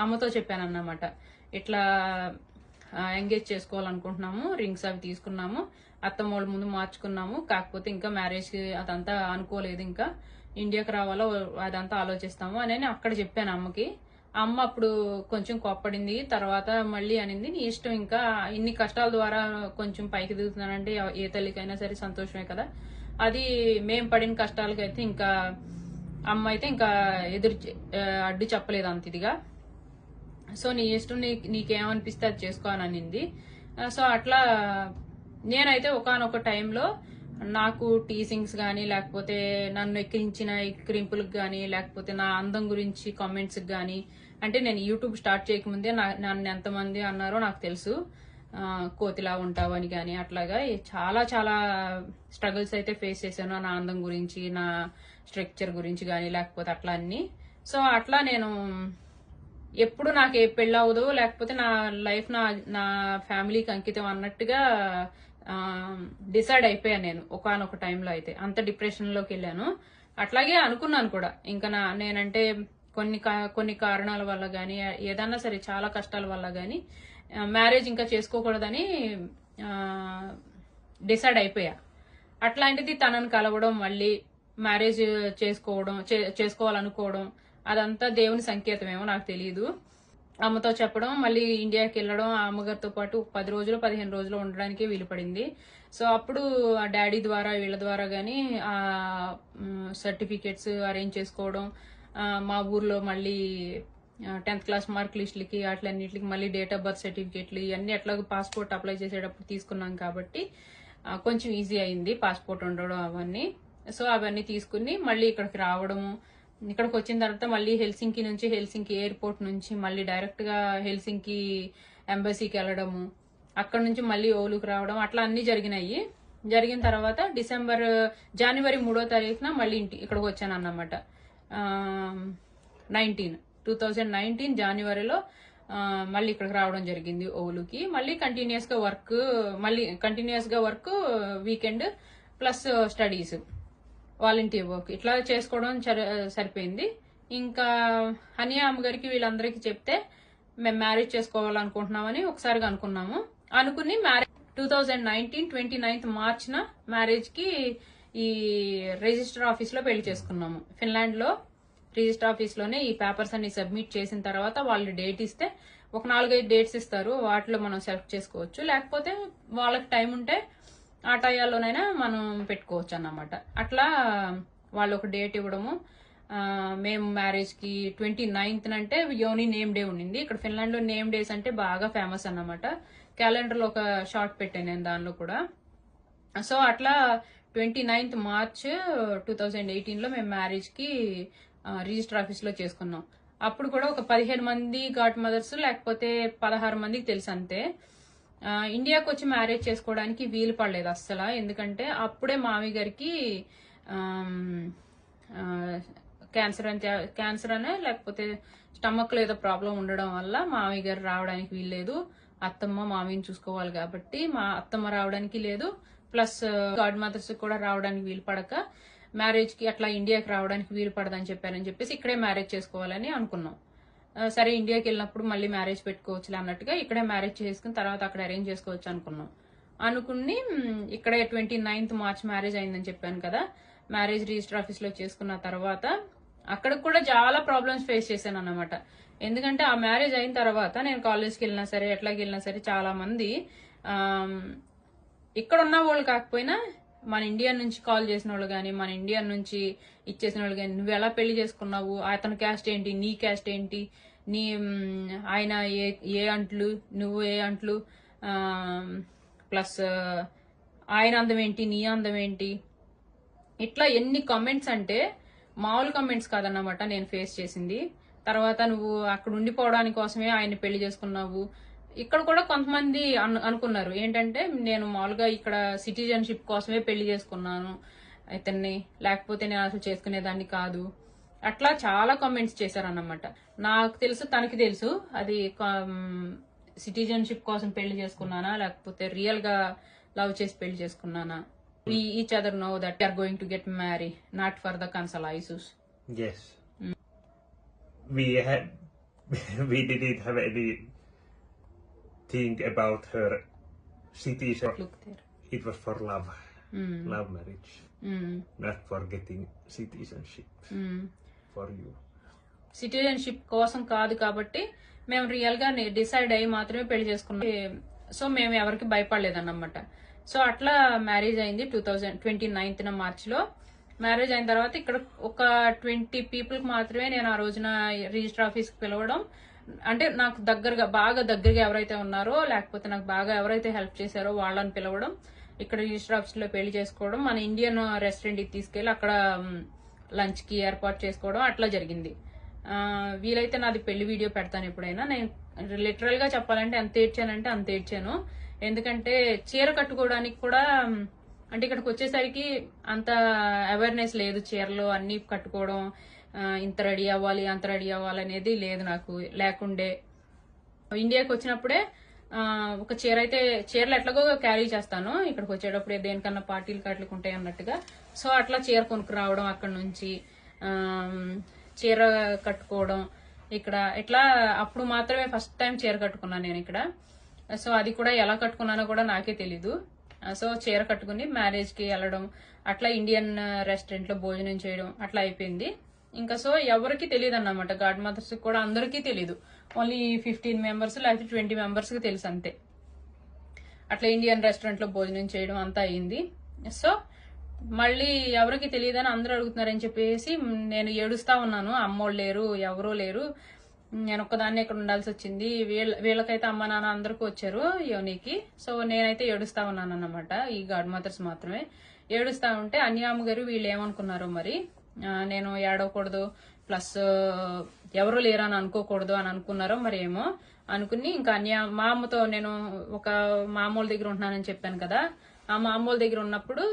అమ్మతో చెప్పాను అన్నమాట, ఇట్లా ఎంగేజ్ చేసుకోవాలనుకుంటున్నాము, రింగ్స్ అవి తీసుకున్నాము, అత్తమ్మోళ్ళ ముందు మార్చుకున్నాము, కాకపోతే ఇంకా మ్యారేజ్ అదంతా అనుకోలేదు, ఇంకా ఇండియాకి రావాలో అదంతా ఆలోచిస్తాము అని అక్కడ చెప్పాను అమ్మకి. అమ్మ అప్పుడు కొంచెం కోప్పడింది. తర్వాత మళ్ళీ అనింది, నీ ఇష్టం, ఇంకా ఇన్ని కష్టాల ద్వారా కొంచెం పైకి దిగుతున్నానంటే ఏ తల్లికైనా సరే సంతోషమే కదా. అది మేం పడిన కష్టాలకైతే ఇంకా అమ్మ అయితే ఇంకా అడ్డు చెప్పలేదు అంత ఇదిగా. సో నీ ఇష్టం, నీకేమనిపిస్తే అది చేసుకో అని అనింది. సో అట్లా నేనైతే ఒకానొక టైంలో నాకు టీసింగ్స్ కానీ, లేకపోతే నన్ను ఎక్కిరించిన ఎక్కిరింపులకు కానీ, లేకపోతే నా అందం గురించి కామెంట్స్ కానీ, అంటే నేను యూట్యూబ్ స్టార్ట్ చేయకముందే నన్ను ఎంతమంది అన్నారో నాకు తెలుసు, కోతిలా ఉంటావని కానీ అట్లాగా చాలా చాలా స్ట్రగుల్స్ అయితే ఫేస్ చేశాను, నా అందం గురించి, నా స్ట్రక్చర్ గురించి కానీ, లేకపోతే అట్లా అన్ని. సో అట్లా నేను ఎప్పుడు నాకు ఏ పెళ్ళి అవ్వదు, లేకపోతే నా లైఫ్ నా ఫ్యామిలీకి అంకితం అన్నట్టుగా డిసైడ్ అయిపోయాను నేను ఒకానొక టైంలో. అయితే అంత డిప్రెషన్ లోకి వెళ్ళాను. అట్లాగే అనుకున్నాను కూడా, ఇంకా నేనంటే కొన్ని కారణాల వల్ల గానీ, ఏదన్నా సరే చాలా కష్టాల వల్ల గానీ మ్యారేజ్ ఇంకా చేసుకోకూడదని డిసైడ్ అయిపోయా. అట్లాంటిది తనను కలవడం, మళ్ళీ మ్యారేజ్ చేసుకోవాలనుకోవడం, అదంతా దేవుని సంకేతమేమో నాకు తెలియదు. అమ్మతో చెప్పడం, మళ్ళీ ఇండియాకి వెళ్ళడం, ఆ అమ్మగారితో పాటు 10 రోజులు 15 రోజులు ఉండడానికి వీలు పడింది. సో అప్పుడు ఆ డాడీ ద్వారా వీళ్ళ ద్వారా గానీ ఆ సర్టిఫికేట్స్ అరేంజ్ చేసుకోవడం, మా ఊర్లో మళ్ళీ 10th క్లాస్ మార్క్ లిస్టులకి అట్లన్నిటికి మళ్ళీ డేట్ ఆఫ్ బర్త్ సర్టిఫికేట్లు ఇవన్నీ ఎట్లా పాస్పోర్ట్ అప్లై చేసేటప్పుడు తీసుకున్నాం కాబట్టి కొంచెం ఈజీ అయింది పాస్పోర్ట్ ఉండడం అవన్నీ. సో అవన్నీ తీసుకుని మళ్ళీ ఇక్కడికి రావడము, ఇక్కడికి వచ్చిన తర్వాత మళ్ళీ హెల్సింకి ఎయిర్పోర్ట్ నుంచి మళ్ళీ డైరెక్ట్ గా హెల్సింకి ఎంబసీకి వెళ్ళడము, అక్కడ నుంచి మళ్ళీ ఓలుకు రావడం, అట్లా అన్ని జరిగినాయి. జరిగిన తర్వాత జనవరి 3వ తారీఖున మళ్ళీ ఇక్కడికి వచ్చాను అన్నమాట. 2019 జనవరిలో మళ్ళీ ఇక్కడికి రావడం జరిగింది ఓలుకి. మళ్ళీ కంటిన్యూస్ గా work weekend plus studies, volunteer work ఇట్లా చేసుకోవడం సరిపోయింది. ఇంకా హనియా అమ్మగారికి వీళ్ళందరికీ చెప్తే మేము మ్యారేజ్ చేసుకోవాలనుకుంటున్నామని ఒకసారిగా అనుకుని 2019 29th మార్చిన మ్యారేజ్ కి ఈ రిజిస్టర్ ఆఫీస్ లో పెళ్లి చేసుకున్నాము. ఫిన్లాండ్ లో రిజిస్టర్ ఆఫీస్ లోనే ఈ పేపర్స్ అన్ని సబ్మిట్ చేసిన తర్వాత వాళ్ళు డేట్ ఇస్తే ఒక 4-5 డేట్స్ ఇస్తారు, వాటిలో మనం సెలెక్ట్ చేసుకోవచ్చు, లేకపోతే వాళ్ళకి టైం ఉంటే ఆ టయాల్లోనైనా మనం పెట్టుకోవచ్చు అన్నమాట. అట్లా వాళ్ళు ఒక డేట్ ఇవ్వడము, మేము మ్యారేజ్ కి 29th అంటే యోని నేమ్ డే ఉండింది. ఇక్కడ ఫిన్లాండ్ లో నేమ్ డేస్ అంటే బాగా ఫేమస్ అన్నమాట. క్యాలెండర్ లో ఒక షార్ట్ పెట్టాను నేను దానిలో కూడా. సో అట్లా 29th March 2018 లో మేము మ్యారేజ్ కి రిజిస్టర్ ఆఫీస్ లో చేసుకున్నాం. అప్పుడు కూడా ఒక 15 మంది గాడ్ మదర్స్ లేకపోతే 16 మందికి తెలుసు అంతే. ఇండియాకి వచ్చి మ్యారేజ్ చేసుకోవడానికి వీలు పడలేదు అస్సలు. ఎందుకంటే అప్పుడే మామయ్య గారికి క్యాన్సర్ అనే లేకపోతే స్టమక్ లో ఏదో ప్రాబ్లం ఉండడం వల్ల మామయ్య గారు రావడానికి వీల్లేదు. అత్తమ్మ మామయ్యని చూసుకోవాలి కాబట్టి మా అత్తమ్మ రావడానికి లేదు. ప్లస్ గాడ్ మదర్స్ కూడా రావడానికి వీలు పడక మ్యారేజ్ కి అట్లా ఇండియాకి రావడానికి వీలు పడదని చెప్పారని చెప్పేసి ఇక్కడే మ్యారేజ్ చేసుకోవాలని అనుకున్నాం. సరే ఇండియాకి వెళ్ళినప్పుడు మళ్ళీ మ్యారేజ్ పెట్టుకోవచ్చులే అన్నట్టుగా ఇక్కడే మ్యారేజ్ చేసుకుని తర్వాత అక్కడ అరేంజ్ చేసుకోవచ్చు అనుకున్నాం. అనుకుని ఇక్కడే 29th March మ్యారేజ్ అయిందని చెప్పాను కదా. మ్యారేజ్ రిజిస్టర్ ఆఫీస్ లో చేసుకున్న తర్వాత అక్కడ కూడా చాలా ప్రాబ్లమ్స్ ఫేస్ చేశాను అన్నమాట. ఎందుకంటే ఆ మ్యారేజ్ అయిన తర్వాత నేను కాలేజ్కి వెళ్ళినా సరే ఎట్లాకి వెళ్ళినా సరే చాలా మంది ఇక్కడ ఉన్న వాళ్ళు కాకపోయినా మన ఇండియా నుంచి కాల్ చేసిన వాళ్ళు కానీ మన ఇండియా నుంచి ఇచ్చేసిన వాళ్ళు కానీ నువ్వు ఎలా పెళ్లి చేసుకున్నావు, అతని క్యాస్ట్ ఏంటి, నీ క్యాస్ట్ ఏంటి, నీ ఆయన ఏ అంట్లు నువ్వు ఏ అంట్లు, ప్లస్ ఆయన అందం ఏంటి నీ అందం ఏంటి, ఇట్లా ఎన్ని కామెంట్స్ అంటే మామూలు కామెంట్స్ కాదన్నమాట నేను ఫేస్ చేసింది. తర్వాత నువ్వు అక్కడ ఉండిపోవడానికి కోసమే ఆయన్ని పెళ్లి చేసుకున్నావు. ఇక్కడ కూడా కొంతమంది అనుకున్నారు ఏంటంటే నేను మామూలుగా ఇక్కడ సిటిజన్షిప్ కోసమే పెళ్లి చేసుకున్నాను ఇతన్ని, లేకపోతే నేను అసలు చేసుకునేదాన్ని కాదు. అట్లా చాలా కామెంట్స్ చేశారన్నమాట. నాకు తెలుసు తనకి తెలుసు అది సిటిజన్షిప్ కోసం పెళ్లి చేసుకున్నానా లేకపోతే రియల్ గా లవ్ చేసి పెళ్లి చేసుకున్నానా. We each other know that we are going to get married, not for the consular issues. Yes. We didn't have any think about her citizen. Look there. It was for love. Love marriage. Not for getting citizenship for you. Citizenship కోసం కాదు కాబట్టి మేము real గా decide అయ్యి మాత్రమే పెళ్లి చేసుకున్నాం. So మేము ఎవరికి భయపడలేదన్నమాట. సో అట్లా మ్యారేజ్ అయింది 29th March లో. మ్యారేజ్ అయిన తర్వాత ఇక్కడ ఒక 20 people కి మాత్రమే నేను ఆ రోజున రిజిస్టర్ ఆఫీస్ కి పిలవడం, అంటే నాకు బాగా దగ్గరగా ఎవరైతే ఉన్నారో లేకపోతే నాకు బాగా ఎవరైతే హెల్ప్ చేశారో వాళ్ళని పిలవడం, ఇక్కడ రిజిస్టర్ ఆఫీస్ లో పెళ్లి చేసుకోవడం, మన ఇండియన్ రెస్టారెంట్ కి తీసుకెళ్లి అక్కడ లంచ్ కి ఏర్పాటు చేసుకోవడం అట్లా జరిగింది. వీలైతే నాది పెళ్లి వీడియో పెడతాను ఎప్పుడైనా. నేను లిటరల్ గా చెప్పాలంటే ఎంత ఏడ్చానంటే అంత ఏడ్చాను. ఎందుకంటే చీర కట్టుకోవడానికి కూడా అంటే ఇక్కడికి వచ్చేసరికి అంత అవేర్నెస్ లేదు. చీరలు అన్ని కట్టుకోవడం, ఇంత రెడీ అవ్వాలి అంత రెడీ అవ్వాలి అనేది లేదు నాకు లేకుండే. ఇండియాకి వచ్చినప్పుడే ఒక చీరలు ఎట్లాగో క్యారీ చేస్తాను, ఇక్కడికి వచ్చేటప్పుడే దేనికన్నా పార్టీలు కట్లకు ఉంటాయి అన్నట్టుగా. సో అట్లా చీర కొనుక్కు రావడం, అక్కడ నుంచి చీర కట్టుకోవడం ఇక్కడ ఇట్లా అప్పుడు మాత్రమే ఫస్ట్ టైం చీర కట్టుకున్నాను నేను ఇక్కడ. సో అది కూడా ఎలా కట్టుకున్నానో కూడా నాకే తెలీదు. సో చీర కట్టుకుని మ్యారేజ్ కి వెళ్ళడం, అట్లా ఇండియన్ రెస్టారెంట్ లో భోజనం చేయడం అట్లా అయిపోయింది. ఇంకా సో ఎవరికి తెలియదు అన్నమాట, గాడ్ మదర్స్ కూడా అందరికీ తెలీదు. ఓన్లీ 15 members లేకపోతే 20 members కి తెలుసు అంతే. అట్లా ఇండియన్ రెస్టారెంట్ లో భోజనం చేయడం అంతా అయింది. సో మళ్ళీ ఎవరికి తెలియదని అందరూ అడుగుతున్నారని చెప్పేసి నేను ఏడుస్తా ఉన్నాను. అమ్మోళ్ళు లేరు, ఎవరూ లేరు, నేను ఒక్కదాన్ని ఇక్కడ ఉండాల్సి వచ్చింది. వీళ్ళకైతే అమ్మ నాన్న అందరికీ వచ్చారు యోనికి. సో నేనైతే ఏడుస్తా ఉన్నాను అన్నమాట. ఈ గాడ్ మదర్స్ మాత్రమే ఏడుస్తా ఉంటే అన్యామ్ గారు వీళ్ళు ఏమనుకున్నారో మరి, నేను ఏడవకూడదు ప్లస్ ఎవరు లేరని అనుకోకూడదు అని అనుకున్నారో మరి ఏమో అనుకుని ఇంకా మా అమ్మతో నేను ఒక మామూలు దగ్గర ఉంటున్నానని చెప్పాను కదా. ఆ మామూలు దగ్గర ఉన్నప్పుడు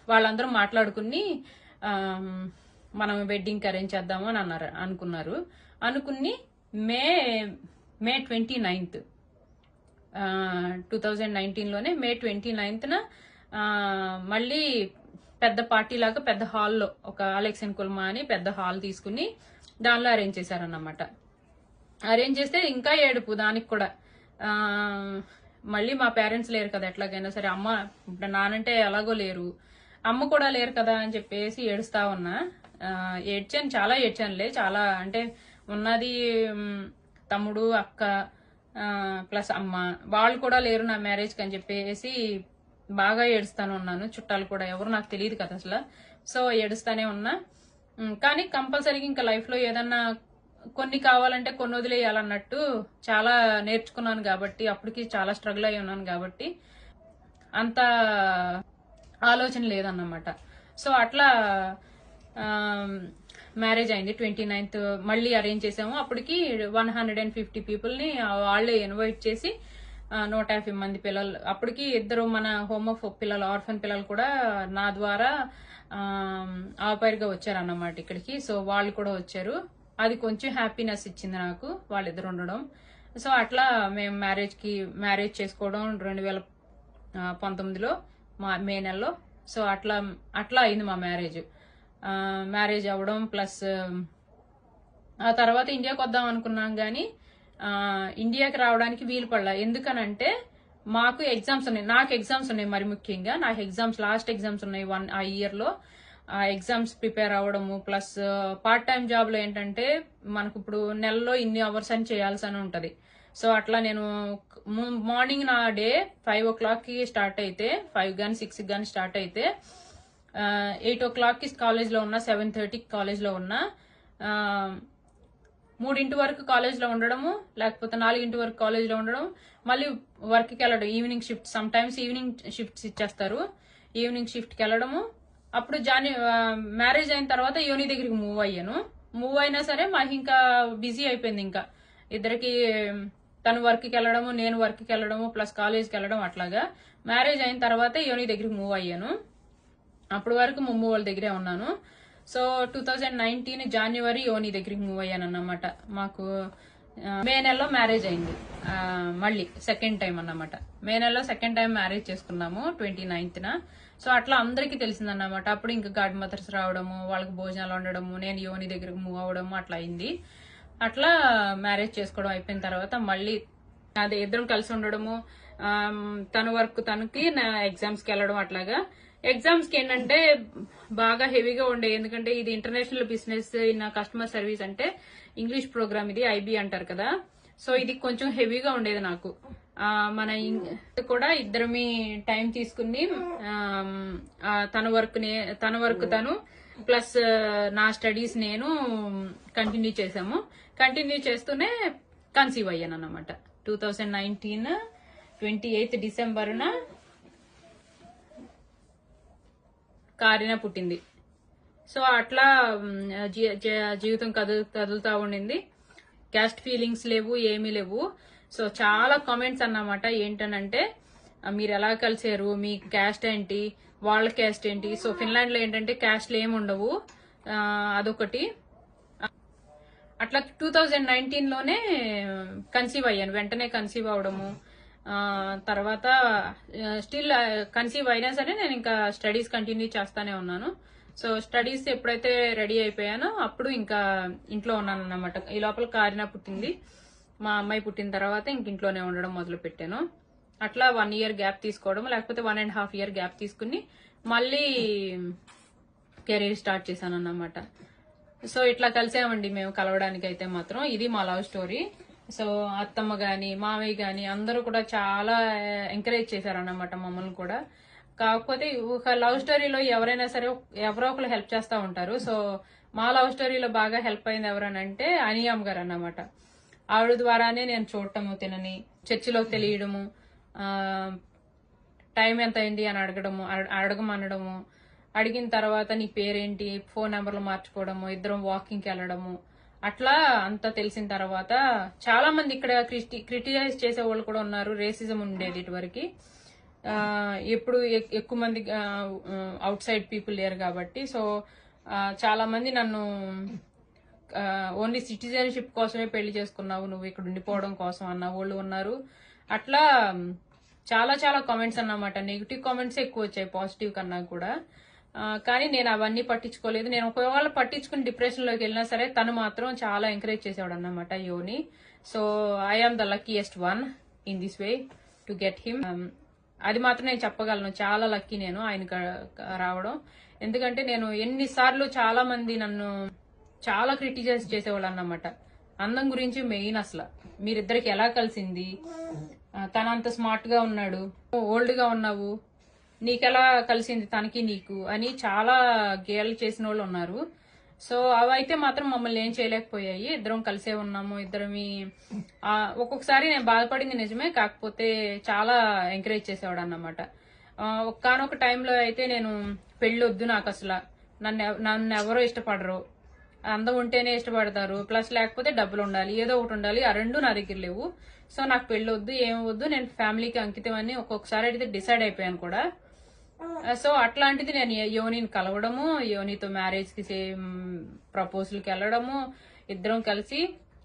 వాళ్ళందరూ మాట్లాడుకుని మనం వెడ్డింగ్ అరేంజ్ చేద్దాము అని అనుకున్నారు. అనుకుని మే 29th 2019లోనే మే 29th మళ్ళీ పెద్ద పార్టీ లాగా పెద్ద హాల్లో ఒక అలెక్సన్ కుల్మా అని పెద్ద హాల్ తీసుకుని దానిలో అరేంజ్ చేశారన్నమాట. అరేంజ్ చేస్తే ఇంకా ఏడుపు దానికి కూడా. మళ్ళీ మా పేరెంట్స్ లేరు కదా, ఎట్లాగైనా సరే అమ్మ నానంటే ఎలాగో లేరు, అమ్మ కూడా లేరు కదా అని చెప్పేసి ఏడుస్తా ఉన్నా. ఏడ్చాను, చాలా ఏడ్చానులే. చాలా అంటే ఉన్నది తమ్ముడు అక్క ప్లస్ అమ్మ, వాళ్ళు కూడా లేరు నా మ్యారేజ్కి అని చెప్పేసి బాగా ఏడుస్తాను ఉన్నాను. చుట్టాలు కూడా ఎవరు నాకు తెలియదు కదా అసలు. సో ఏడుస్తానే ఉన్నా. కానీ కంపల్సరీగా ఇంకా లైఫ్ లో ఏదన్నా కొన్ని కావాలంటే కొన్ని వదిలేయాలన్నట్టు చాలా నేర్చుకున్నాను కాబట్టి, అప్పటికి చాలా స్ట్రగుల్ అయి ఉన్నాను కాబట్టి అంత ఆలోచన లేదన్నమాట. సో అట్లా మ్యారేజ్ అయింది. 29th మళ్ళీ అరేంజ్ చేసాము. అప్పటికి 150 పీపుల్ని వాళ్ళే ఇన్వైట్ చేసి 150 మంది పిల్లలు, అప్పటికి ఇద్దరు మన హోమోఫోబ్ పిల్లలు, ఆర్ఫన్ పిల్లలు కూడా నా ద్వారా ఆపైర్గా వచ్చారన్నమాట ఇక్కడికి. సో వాళ్ళు కూడా వచ్చారు. అది కొంచెం హ్యాపీనెస్ ఇచ్చింది నాకు వాళ్ళిద్దరు ఉండడం. సో అట్లా మేము మ్యారేజ్ చేసుకోవడం 2019లో మే నెలలో. సో అట్లా అయింది మా మ్యారేజ్ అవ్వడం. ప్లస్ ఆ తర్వాత ఇండియాకి వద్దాం అనుకున్నాం కానీ ఇండియాకి రావడానికి వీలు పడలా. ఎందుకనంటే మాకు ఎగ్జామ్స్ ఉన్నాయి, నాకు ఎగ్జామ్స్ ఉన్నాయి. మరి ముఖ్యంగా నాకు లాస్ట్ ఎగ్జామ్స్ ఉన్నాయి ఆ ఇయర్ లో. ఆ ఎగ్జామ్స్ ప్రిపేర్ అవ్వడము, ప్లస్ పార్ట్ టైం జాబ్ లో ఏంటంటే మనకు ఇప్పుడు నెలలో ఇన్ని అవర్స్ అని చేయాల్సి అని ఉంటది. సో అట్లా నేను మార్నింగ్ నా డే 5 o'clock కి స్టార్ట్ అయితే, 5 కానీ 6 కానీ స్టార్ట్ అయితే 8 o'clock కి కాలేజ్ లో ఉన్నా, 7:30కి కాలేజ్ లో ఉన్నా, 3 వరకు కాలేజ్ లో ఉండడము, లేకపోతే 4 వరకు కాలేజ్ లో ఉండడం, మళ్ళీ వర్క్ కి వెళ్ళడం. Evening shift, some times evening shifts ఇచ్చేస్తారు. ఈవినింగ్ షిఫ్ట్ కి వెళ్ళడము. అప్పుడు మ్యారేజ్ అయిన తర్వాత యోని దగ్గరికి మూవ్ అయినా సరే మాకు ఇంకా బిజీ అయిపోయింది. ఇంకా ఇద్దరికి తను వర్క్ కి వెళ్ళడము, నేను వర్క్ కి వెళ్ళడము, ప్లస్ కాలేజ్కి వెళ్ళడం. అట్లాగా మ్యారేజ్ అయిన తర్వాత యోని దగ్గరికి మూవ్ అయ్యాను. అప్పటి వరకు మమ్మ వాళ్ళ దగ్గరే ఉన్నాను. సో 2019 జనవరి యోని దగ్గరికి మూవ్ అయ్యాను అన్నమాట. మాకు మే నెలలో మ్యారేజ్ అయింది. మళ్ళీ సెకండ్ టైం అన్నమాట. మే నెలలో సెకండ్ టైం మ్యారేజ్ చేసుకున్నాము 29th. సో అట్లా అందరికీ తెలిసిందన్నమాట. అప్పుడు ఇంకా గాడ్ మదర్స్ రావడము, వాళ్ళకి భోజనాలు వండడము, నేను యోని దగ్గరకు మూవ్ అవ్వడము అట్లా అయింది. అట్లా మ్యారేజ్ చేసుకోవడం అయిపోయిన తర్వాత మళ్ళీ అదే ఇద్దరం కలిసి ఉండడము, తన వర్క్ తనకి, నా ఎగ్జామ్స్ కి వెళ్ళడం. అట్లాగా ఎగ్జామ్స్ కి ఏంటంటే బాగా హెవీగా ఉండే, ఎందుకంటే ఇది international business in customer service, అంటే ఇంగ్లీష్ ప్రోగ్రామ్, ఇది ఐబీ అంటారు కదా. సో ఇది కొంచెం హెవీగా ఉండేది నాకు. మన కూడా ఇద్దరమి టైం తీసుకుని తన వర్క్ తను ప్లస్ నా స్టడీస్ నేను కంటిన్యూ చేసాము. కంటిన్యూ చేస్తూనే కన్సీవ్ అయ్యాను అన్నమాట. 2019 28 డిసెంబర్న కారిన పుట్టింది. సో అట్లా జీవితం కదులుతా ఉండింది. క్యాస్ట్ ఫీలింగ్స్ లేవు, ఏమీ లేవు. సో చాలా కామెంట్స్ అన్నమాట. ఏంటనంటే మీరు ఎలా కలిసారు, మీ క్యాస్ట్ ఏంటి, వాళ్ళ క్యాస్ట్ ఏంటి. సో ఫిన్లాండ్ లో ఏంటంటే క్యాస్ట్లు ఏమి ఉండవు, అదొకటి. అట్లా 2019లోనే కన్సీవ్ అయ్యాను. వెంటనే కన్సీవ్ అవడము, తర్వాత స్టిల్ కన్సీవ్ అయినా సరే నేను ఇంకా స్టడీస్ కంటిన్యూ చేస్తానే ఉన్నాను. సో స్టడీస్ ఎప్పుడైతే రెడీ అయిపోయానో అప్పుడు ఇంకా ఇంట్లో ఉన్నాను అన్నమాట. ఈ లోపల కారిన పుట్టింది. మా అమ్మాయి పుట్టిన తర్వాత ఇంక ఇంట్లోనే ఉండడం మొదలు పెట్టాను. అట్లా 1 year గ్యాప్ తీసుకోవడం, లేకపోతే 1.5 year గ్యాప్ తీసుకుని మళ్ళీ కెరీర్ స్టార్ట్ చేశాను అన్నమాట. సో ఇట్లా కలిసామండి మేము. కలవడానికి అయితే మాత్రం ఇది మా లవ్ స్టోరీ. సో అత్తమ్మ గాని మామయ్య గాని అందరూ కూడా చాలా ఎంకరేజ్ చేశారన్నమాట మమ్మల్ని కూడా. కాకపోతే ఒక లవ్ స్టోరీలో ఎవరైనా సరే ఎవరో ఒకరు హెల్ప్ చేస్తూ ఉంటారు. సో మా లవ్ స్టోరీలో బాగా హెల్ప్ అయింది ఎవరనంటే అనియామ్ గారు అన్నమాట. ఆవిడ ద్వారానే నేను చూడటము, తినని చర్చిలో తెలియడము, టైం ఎంత అయింది అని అడగమనడము, అడిగిన తర్వాత నీ పేరేంటి, ఫోన్ నెంబర్లు మార్చుకోవడము, ఇద్దరం వాకింగ్కి వెళ్ళడము, అట్లా అంతా తెలిసిన తర్వాత చాలా మంది ఇక్కడ క్రిటిసైజ్ చేసే వాళ్ళు కూడా ఉన్నారు. రేసిజం ఉండేది ఇటువరకు, ఎప్పుడు ఎక్కువ మంది అవుట్ సైడ్ పీపుల్ లేరు కాబట్టి. సో చాలా మంది నన్ను ఓన్లీ సిటిజన్షిప్ కోసమే పెళ్లి చేసుకున్నావు, నువ్వు ఇక్కడ ఉండిపోవడం కోసం అన్న వాళ్ళు ఉన్నారు. అట్లా చాలా చాలా కామెంట్స్ అన్నమాట. నెగిటివ్ కామెంట్స్ ఎక్కువ వచ్చాయి పాజిటివ్ కన్నా కూడా. కానీ నేను అవన్నీ పట్టించుకోలేదు. నేను ఒకవేళ పట్టించుకుని డిప్రెషన్ లోకి వెళ్ళినా సరే తను మాత్రం చాలా ఎంకరేజ్ చేసేవాడు అన్నమాట యోని. So I am the luckiest one in this way to get him. అది మాత్రం నేను చెప్పగలను. చాలా లక్కీ నేను ఆయన రావడం. ఎందుకంటే నేను ఎన్నిసార్లు చాలా మంది నన్ను చాలా క్రిటిసైజ్ చేసేవాళ్ళు అన్నమాట. అందం గురించి మెయిన్, అసలు మీరిద్దరికి ఎలా కలిసింది, తనంత స్మార్ట్ గా ఉన్నాడు, ఓల్డ్ గా ఉన్నావు, నీకెలా కలిసింది తనకి నీకు అని చాలా గేలు చేసిన వాళ్ళు ఉన్నారు. సో అవైతే మాత్రం మమ్మల్ని ఏం చేయలేకపోయాయి. ఇద్దరం కలిసే ఉన్నాము. ఇద్దరమి ఒక్కొక్కసారి నేను బాధపడింది నిజమే, కాకపోతే చాలా ఎంకరేజ్ చేసేవాడు అన్నమాట. ఒక్కనొక టైంలో అయితే నేను పెళ్ళొద్దు, నాకు అసలు నన్ను ఎవరో ఇష్టపడరు, అందం ఉంటేనే ఇష్టపడతారు, ప్లస్ లేకపోతే డబ్బులు ఉండాలి, ఏదో ఒకటి ఉండాలి, ఆ రెండు నా దగ్గర లేవు. సో నాకు పెళ్ళొద్దు, ఏం వద్దు, నేను ఫ్యామిలీకి అంకితం అని ఒక్కొక్కసారి అయితే డిసైడ్ అయిపోయాను కూడా. సో అట్లాంటిది నేను యోనిని కలవడము, యోనితో మ్యారేజ్ కి సేమ్ ప్రపోజల్కి వెళ్ళడము, ఇద్దరం కలిసి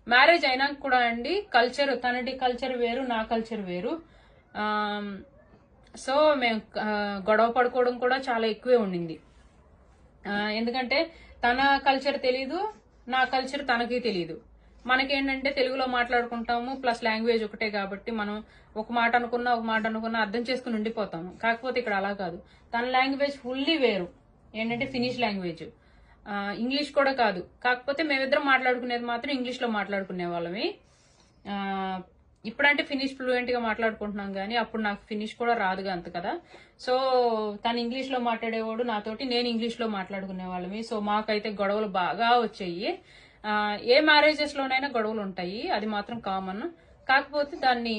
మ్యారేజ్ అయినాక కూడా అండి కల్చర్, తనటి కల్చర్ వేరు, నా కల్చర్ వేరు. సో మేము గొడవ పడుకోవడం కూడా చాలా ఎక్కువే ఉండింది. ఎందుకంటే తన కల్చర్ తెలీదు, నా కల్చర్ తనకి తెలీదు. మనకేంటంటే తెలుగులో మాట్లాడుకుంటాము, ప్లస్ లాంగ్వేజ్ ఒకటే కాబట్టి మనం ఒక మాట అనుకున్నా అర్థం చేసుకుని ఉండిపోతాము. కాకపోతే ఇక్కడ అలా కాదు, తన లాంగ్వేజ్ ఫుల్లీ వేరు, ఏంటంటే ఫినిష్ లాంగ్వేజ్, ఇంగ్లీష్ కూడా కాదు. కాకపోతే మేమిద్దరం మాట్లాడుకునేది మాత్రం ఇంగ్లీష్ లో మాట్లాడుకునే వాళ్ళమి. ఇప్పుడంటే ఫినిష్ ఫ్లూయెంట్ గా మాట్లాడుకుంటున్నాం కానీ అప్పుడు నాకు ఫినిష్ కూడా రాదుగా అంత కదా. సో తను ఇంగ్లీష్ లో మాట్లాడేవాడు నాతోటి, నేను ఇంగ్లీష్ లో మాట్లాడుకునే వాళ్ళమి. సో మాకైతే గొడవలు బాగా వచ్చాయి. ఏ మ్యారేజెస్ లోనైనా గొడవలు ఉంటాయి, అది మాత్రం కామన్. కాకపోతే దాన్ని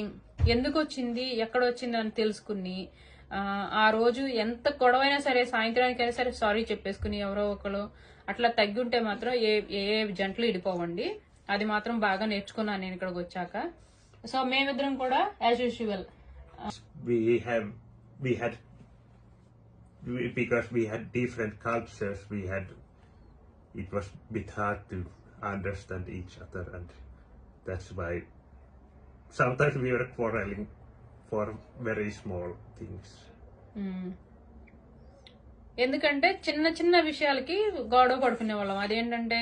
ఎందుకు వచ్చింది, ఎక్కడ వచ్చింది అని తెలుసుకుని ఆ రోజు ఎంత గొడవైనా సరే సాయంత్రానికైనా సరే సారీ చెప్పేసుకుని ఎవరో ఒకరు అట్లా తగ్గి ఉంటే మాత్రం ఏ జంటలు ఇడిపోవండి. అది మాత్రం బాగా నేర్చుకున్నాను నేను ఇక్కడికి వచ్చాక. సో మేమిద్దరం కూడా as usual because we had different cultures, it was a bit hard to understand each other, and that's why sometimes we were quarreling for very small things. ఎందుకంటే చిన్న చిన్న విషయాలకి గొడవ పడుకునే వాళ్ళం. అదేంటంటే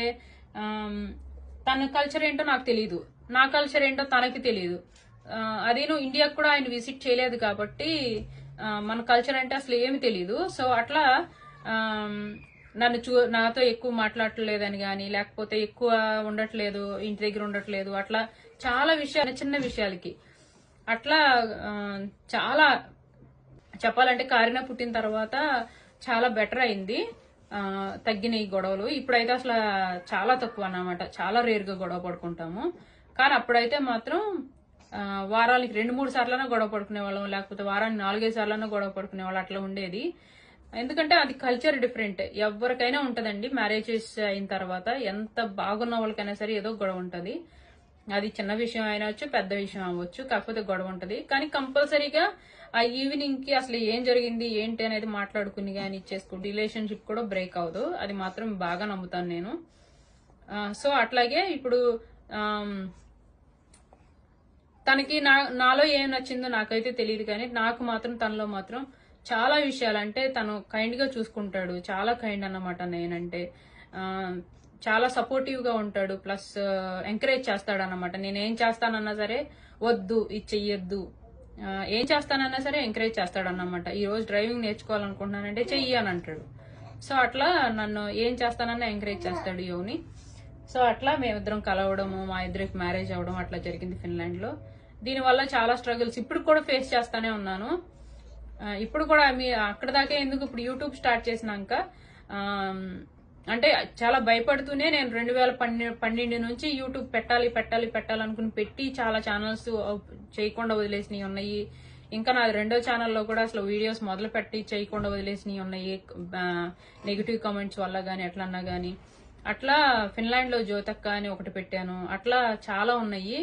తన కల్చర్ ఏంటో నాకు తెలియదు, నా కల్చర్ ఏంటో తనకి తెలియదు. అదేను ఇండియాకు కూడా ఆయన విజిట్ చేయలేదు కాబట్టి మన కల్చర్ అంటే అసలు ఏమి తెలియదు. సో అట్లా నాతో ఎక్కువ మాట్లాడట్లేదని గాని, లేకపోతే ఎక్కువ ఉండట్లేదు, ఇంటి దగ్గర ఉండట్లేదు, అట్లా చాలా విషయాలు, చిన్న విషయాలకి అట్లా చాలా చెప్పాలంటే కారిన పుట్టిన తర్వాత చాలా బెటర్ అయింది, తగ్గిన ఈ గొడవలు. ఇప్పుడైతే అసలు చాలా తక్కువ అన్నమాట, చాలా రేర్ గా గొడవ పడుకుంటాము. కానీ అప్పుడైతే మాత్రం వారానికి 2-3 సార్లైనా గొడవ పడుకునే వాళ్ళం, లేకపోతే వారానికి 4-5 సార్లైనా గొడవ పడుకునే వాళ్ళు, అట్లా ఉండేది. ఎందుకంటే అది కల్చర్ డిఫరెంట్, ఎవరికైనా ఉంటదండి. మ్యారేజెస్ అయిన తర్వాత ఎంత బాగున్న వాళ్ళకైనా సరే ఏదో గొడవ ఉంటది. అది చిన్న విషయం అయినవచ్చు, పెద్ద విషయం అవ్వచ్చు, కాకపోతే గొడవ ఉంటది. కానీ కంపల్సరీగా ఆ ఈవినింగ్ కి అసలు ఏం జరిగింది ఏంటి అనేది మాట్లాడుకుని కానీ చేసుకుంటే రిలేషన్షిప్ కూడా బ్రేక్ అవ్వదు. అది మాత్రం బాగా నమ్ముతాను నేను. సో అట్లాగే ఇప్పుడు తనకి నాలో ఏం నచ్చిందో నాకైతే తెలియదు, కానీ నాకు మాత్రం తనలో మాత్రం చాలా విషయాలు, అంటే తను కైండ్ గా చూసుకుంటాడు, చాలా కైండ్ అన్నమాట. నేనంటే చాలా సపోర్టివ్ గా ఉంటాడు, ప్లస్ ఎంకరేజ్ చేస్తాడు అన్నమాట. నేనేం చేస్తానన్నా సరే వద్దు ఇది చెయ్యొద్దు, ఏం చేస్తానన్నా సరే ఎంకరేజ్ చేస్తాడు అన్నమాట. ఈ రోజు డ్రైవింగ్ నేర్చుకోవాలనుకుంటున్నానంటే చెయ్యి అని అంటాడు. సో అట్లా నన్ను ఏం చేస్తానన్నా ఎంకరేజ్ చేస్తాడు యోని. సో అట్లా మేమిద్దరం కలవడము, మా ఇద్దరికి మ్యారేజ్ అవ్వడం అట్లా జరిగింది ఫిన్లాండ్ లో. దీనివల్ల చాలా స్ట్రగుల్స్ ఇప్పుడు కూడా ఫేస్ చేస్తానే ఉన్నాను. ఇప్పుడు కూడా అక్కడ దాకా ఎందుకు, ఇప్పుడు యూట్యూబ్ స్టార్ట్ చేసినాక అంటే చాలా భయపడుతూనే నేను 2012 నుంచి యూట్యూబ్ పెట్టాలనుకుని పెట్టి చాలా ఛానల్స్ చేయకుండా వదిలేసినవి ఉన్నాయి. ఇంకా నాది 2వ ఛానల్లో కూడా అసలు వీడియోస్ మొదలు పెట్టి చేయకుండా వదిలేసినవి ఉన్నాయి, నెగిటివ్ కామెంట్స్ వల్ల గానీ ఎట్లన్నా గానీ. అట్లా ఫిన్లాండ్ లో జ్యోతక్క అని ఒకటి పెట్టాను, అట్లా చాలా ఉన్నాయి.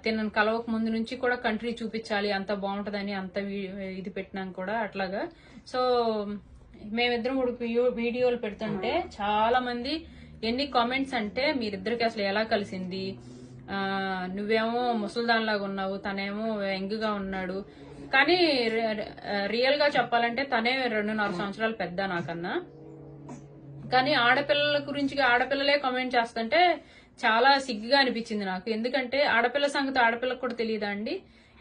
తినను కలవక ముందు నుంచి కూడా కంట్రీ చూపించాలి, అంత బాగుంటదని అంత ఇది పెట్టినాం కూడా అట్లాగా. సో మేమిద్దరం వీడియోలు పెడుతుంటే చాలా మంది ఎన్ని కామెంట్స్ అంటే, మీరిద్దరికి అసలు ఎలా కలిసింది, నువ్వేమో ముసల్దాన్లాగా ఉన్నావు, తనేమో యంగ్ గా ఉన్నాడు. కానీ రియల్ గా చెప్పాలంటే తనే 2.5 సంవత్సరాలు పెద్ద నాకన్నా. కానీ ఆడపిల్లల గురించి ఆడపిల్లలే కామెంట్ చేస్తుంటే చాలా సిగ్గుగా అనిపించింది నాకు. ఎందుకంటే ఆడపిల్ల సంగతి ఆడపిల్లకు కూడా తెలియదా అండి.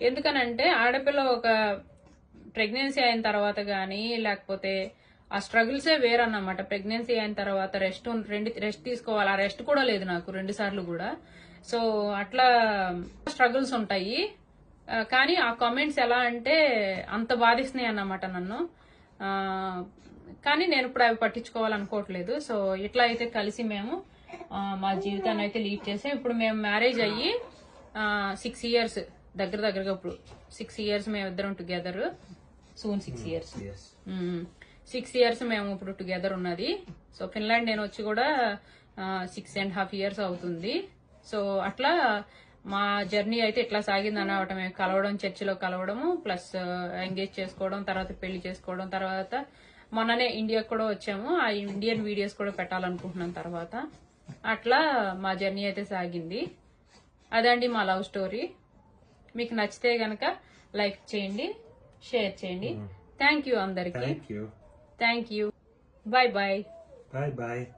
ఎందుకనంటే ఆడపిల్ల ఒక ప్రెగ్నెన్సీ అయిన తర్వాత గానీ, లేకపోతే ఆ స్ట్రగుల్సే వేరన్నమాట. ప్రెగ్నెన్సీ అయిన తర్వాత రెస్ట్ తీసుకోవాలి, ఆ రెస్ట్ కూడా లేదు నాకు 2 సార్లు కూడా. సో అట్లా స్ట్రగుల్స్ ఉంటాయి. కానీ ఆ కామెంట్స్ ఎలా అంటే అంత బాధిస్తున్నాయి అన్నమాట నన్ను. ఆ, కానీ నేను ఇప్పుడు అవి పట్టించుకోవాలనుకోవట్లేదు. సో ఇట్లా అయితే కలిసి మేము మా జీవితాన్ని అయితే లీడ్ చేసాం. ఇప్పుడు మేము మ్యారేజ్ అయ్యి 6 years దగ్గరగా ఇప్పుడు 6 years మేము ఇద్దరం టుగెదర్. Soon 6 years. 6 years మేము ఇప్పుడు టుగెదర్ ఉన్నది. సో ఫిన్లాండ్ నేను వచ్చి కూడా 6.5 years అవుతుంది. సో అట్లా మా జర్నీ అయితే ఇట్లా సాగింది అన్నమాట. మేము కలవడం, చర్చిలో కలవడము, ప్లస్ ఎంగేజ్ చేసుకోవడం, తర్వాత పెళ్లి చేసుకోవడం, తర్వాత మొన్ననే ఇండియాకి కూడా వచ్చాము. ఆ ఇండియన్ వీడియోస్ కూడా పెట్టాలనుకుంటున్నాం తర్వాత. అట్లా మా జర్నీ అయితే సాగింది. అదండి మా లవ్ స్టోరీ. మీకు నచ్చితే గనక లైక్ చేయండి, షేర్ చేయండి. థ్యాంక్ యూ అందరికి. Thank you. Thank you. Bye bye. Bye bye.